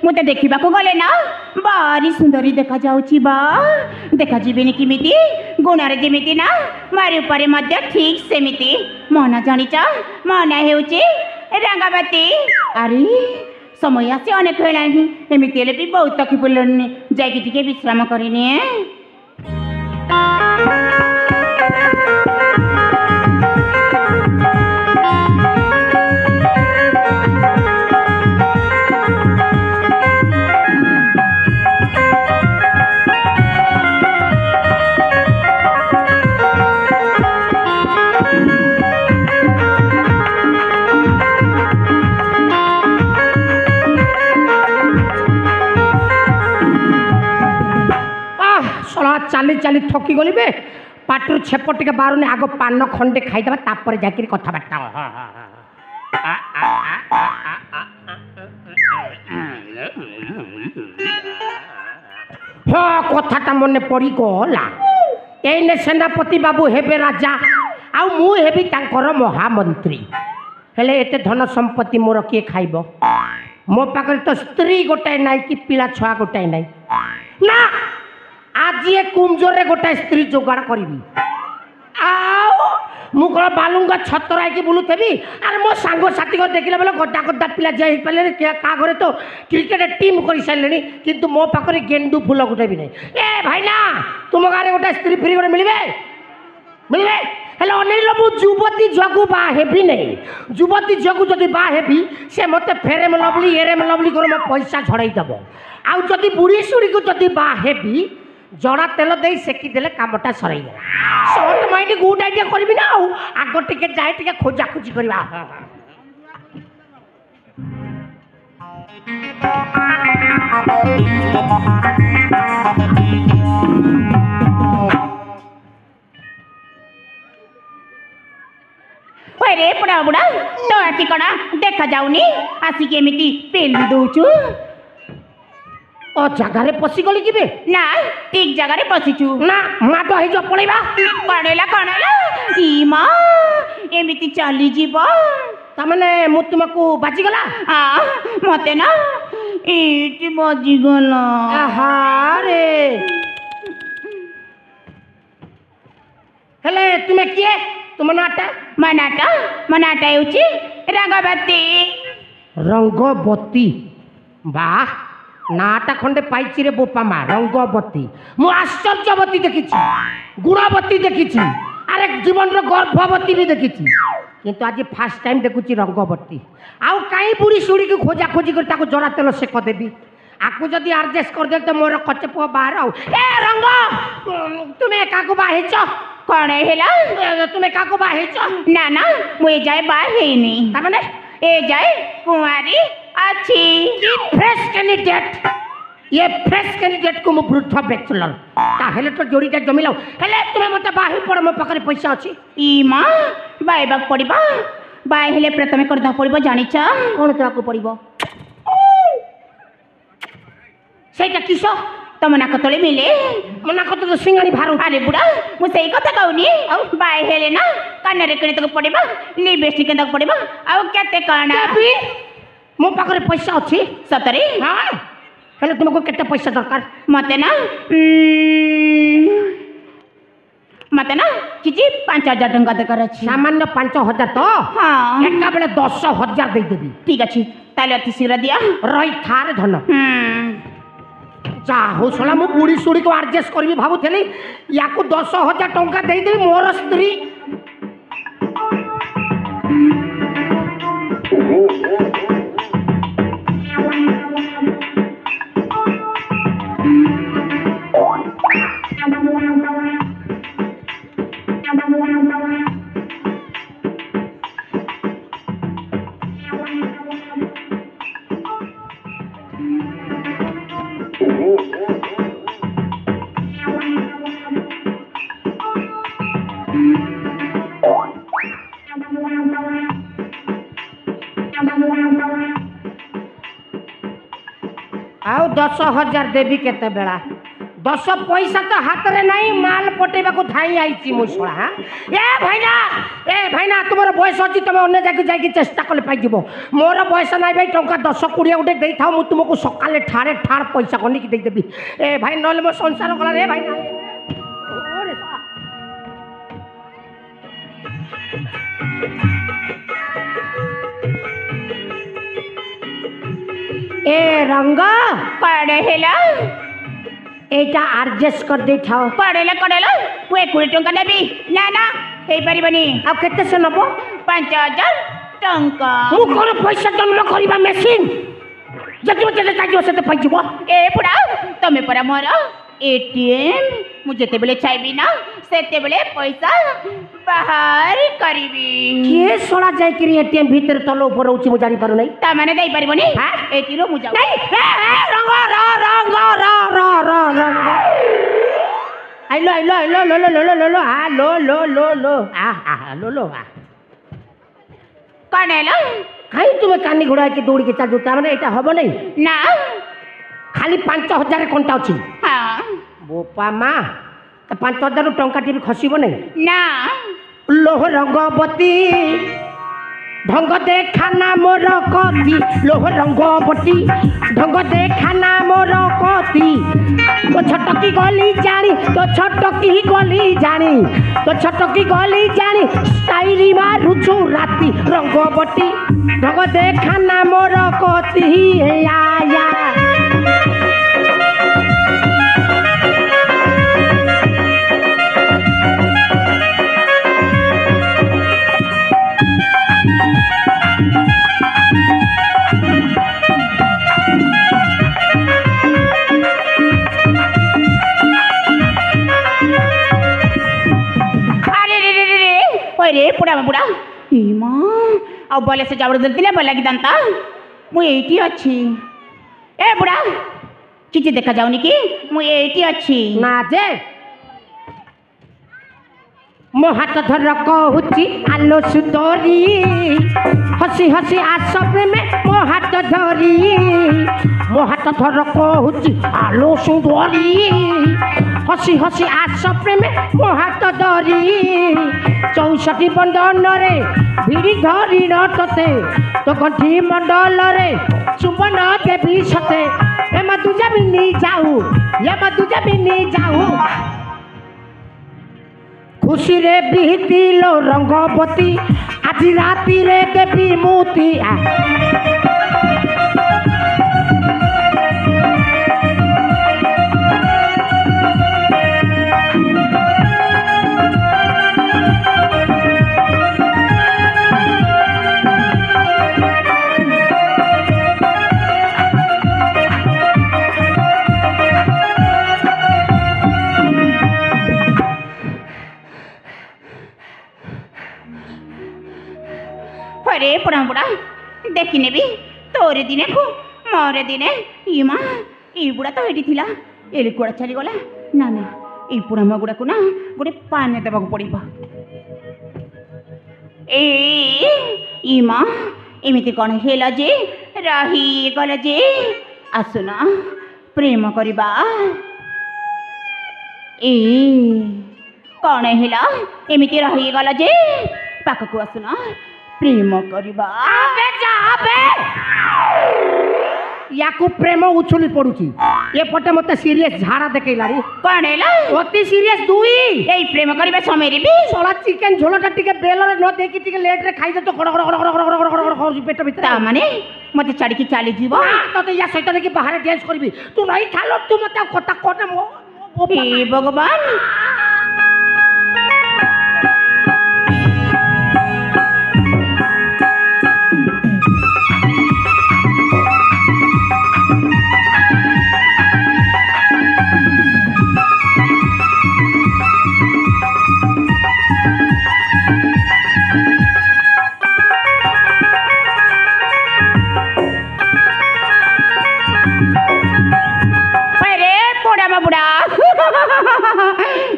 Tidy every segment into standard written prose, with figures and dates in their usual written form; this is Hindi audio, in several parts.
मुझे देखा गले ना भारी सुंदरी देखा जाऊची बा देखा जीविनी किमिति गुणरे जेमिति ना मारी ऊपर मध्य ठीक सेमिति मोना जानिच मोना हेउची रंगावती अरे समय आसी अनेक हेलानी एमिति हेले भी बहुत तकी पड़लनी जाइकी टिके विश्राम करिने चाली चाली थकी गली बे पाटर छेप टे बारुनी आग पान खंडे खाईदे तापर जाकि कथबार्ता हाँ कथाटा मन पड़ी गला एने सेनापति बाबू हेबे राजा आ मु हेबी तांकर महामंत्री हेले एते धन संपत्ति मोर किए खाइब मो पाखरे तो स्त्री गोटाए नाई कि पिला छुआ गोटाए नाई ना आज ये कुमजोरे गोटाए स्त्री जोगाड़ करी मु कौन बालुंगा छतरा की बुलुथेबी अरे मो सांग साथी को देखला बेले गड्डा गड्डा पिला जाई पाले का घरे तो क्रिकेट टीम कर सारे किंतु मो पाखरे गेंडू फूल गोटे भी नहीं ए भाई ना तुम गाँव गोटे स्त्री फ्री गोटे मिलबे मिलबे हेलो अनिल मु युवती झुआ बा हेबी नहीं युवती झुआ जदि बा हेबी से मत फेरे में लवली एरे में लवली कर मो पैसा झड़ाई दब आउ जदि बुढ़ी सुड़ी को जदि बा हेबी जड़ा तेल दे सेकी देले कामटा सरई गला शॉर्ट माइंड गुड आइडिया करबी ना आग टिके जाए टिके खोजा खोजी करबा रे बुढ़ा बुढ़ा तो आती कणा देखा जाऊनी आसी केमिति पेली दउचु ओ जगारे पसी गली किबे ना ठीक जगारे पसीचु ना माडो हे जो पळेबा कणेला कणेला ई मा एमिति चाली जीव ता माने मु तुमको बाजी गला हां मते ना एटी बाजी गला आहा रे हेले तुमे किए तुम नाटा मनाटा हेउची रंगवती रंगवती वाह नाटा खंडे पाइची रे बोपा मा रंगवती मु आश्चर्यवती देखी गुणवती देखी अरे जीवन रो गर्भवती भी देखी किंतु आज फास्ट टाइम देखुची रंगवती आउ काई बुढ़ी सुड़ी की खोजा खोजी कर ताको जरा तेल सेक देबी आकु जदि एडजस्ट कर दे तो मोर कचप बाहर आउ ए रंग तुमे काको बाहिच कौन है तुम्हें काको बाहिच ना ना मुझे जाए बाहेनी माने ए जाए कुंवारी अच्छी फ्रेश कैंडिडेट ये फ्रेश कैंडिडेट को मु वृद्ध बैचलर ताहेले तो जोड़ीटा जमी लाओ हेले तुमे मते बाहि पड़ मो पाखरे पैसा अछि ई मां बाइबाक पड़िबा बाइ हेले प्रथमे करदा पड़िबो जानिछ कोन ताको पड़िबो सेटा किसो तम नाक तले मिले मो नाक तो सिंगाणी भारो अरे बुढ़ा मु सही कथा कहूनी बाइ हेले ना कानरे किने तक पड़िबा लिपस्टिक के तक पड़िबा आ केते काना मो पाखरे पैसा अछि सतरे हां हेले तुमको केते पैसा दरकार मते ना किछि 5000 टंका दरकार अछि सामान्य 5000 तो हां एका बेले 10000 दे देबी ठीक अछि ताले अति शीघ्र दिया रही थार धन जा हो सोला मु बुढ़ी सुड़ी को एडजस्ट करबी भाबुथली याको 10000 टंका दे देबी मोर स्त्री आउ 10,000 देवी केते बेला 10 पैसा तो हाथ रे नहीं माल पटेबा को धाई आईची मो सोळा हां ए भाईना तुमर बयस अछि तुम अन्य जाके जाके चेष्टा करले पाइ जिवो मोर बयस नाही भाई टंका 10 20 उठे देई थाओ मु तुमको सकाले ठाड़े ठाड़ पैसा कोनी की देई देबी ए भाई नले मो संसार कला रे भाई ओरे ए रंगा कड़े हेला एटा एडजस्ट कर दे थाओ कड़ेला मु 20 टंका नेबी ना ना हेई परिबनी आ केते से नबो 5,000 टंका मु कोन पैसा जन्म करिबा मशीन जति मते चाहियो सेते पाइ जिवो ए पुडा तमे परा मोर एटीएम मु जेते बेले चाइबी ना सेते बेले पैसा बाहर करिबी के सोला जाय करी एटीएम भीतर तलो ऊपर उची मु जानि पारु नै ता माने देई परिबनी हां एटी रो मु जाऊ नहीं रंग आई लो लो आ लो आ लो आ कनेला काई तुमे कानी घोड़ा के दौड़ के चल जोता माने एटा हबो नै ना खाली 5,000 कोंटा अछि हां बोपा मा त 5,000 टंका टी खसिबो नै ना लोह रंगवती ढंग देखाना मोर कति लोह रंगवती ढंग देखाना मोर कति तो छटकी गली जानी तो छटकी गली जानी तो छटकी गली जानी स्टाइली मारुछु राती रंगवती ढंग देखाना मोर कति या रे पुडा बुडा हिमा आ बोले से जाबड़ दिले बोला कि दंता मु एटी अछि ए बुडा किछि देखा जाउनी कि मु एटी अछि ना जे मो हाथ धर कहूची आलो सुतरी हसी हसी आस में मो हाथ धरी मो हाथ धर कहूची आलो सुतरी हसी हसी आस में मो हाथ धरी 64 बंधन रे भिड़ी धरी न तते तो कंठी मंडल रे चुंबन देवी सते ए मा तुझे भी नहीं जाऊ ये मा तुझे भी नहीं जाऊ खुशी रे बीती लो रंगवती आज राती रे देवी मूर्ति अरे पुडा बुडा देखिने भी तोरे दिने को मोरे दिने इमा ई बुडा तो एठी थिला एली कोडा चली गला ना ना ई पुडा म गुडा को ना गोटे पानी देबा को पड़िबो ए इमा एमिति कोन हेला जे रही गला जे आसुना प्रेम करिबा ए कोन हेला एमिति रही गला जे पाक को आसुना प्रेम करिबा आबे जा आबे याकू प्रेम उछुली पड़ुची ये पटे मते सीरियस झाड़ा देखैलारी कणेला अति सीरियस दुई एई प्रेम करिबा समय रे भी सोला चिकन झोलटा टिके बेलरे न देखि टिके लेट रे खाइ दे तो खड़ खड़ खड़ खड़ खड़ खड़ खड़ खड़ पेट भीतर ता माने मते छाड़ी की चाली जीवो तो तो या सैतान की बाहर डांस करबी तू नहीं थालो तू मते कथा कोने मो हे भगवान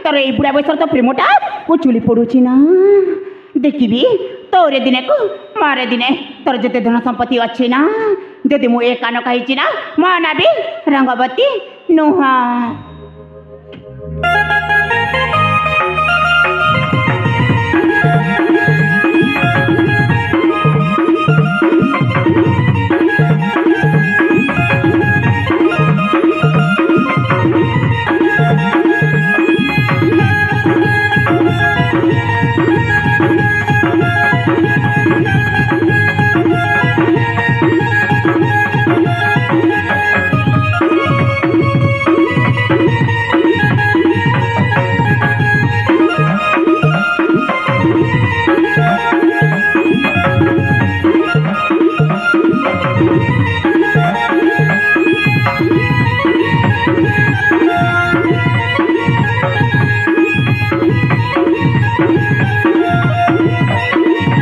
तोर ये बुढ़ा बयस तो प्रेमटा को चुली पड़ुची ना देखी तोर लौरे दिने को मारे दिने तोर जते धन संपत्ति अच्छी ना जदि मु ए कान कही ना मो ना भी रंगवती नुह।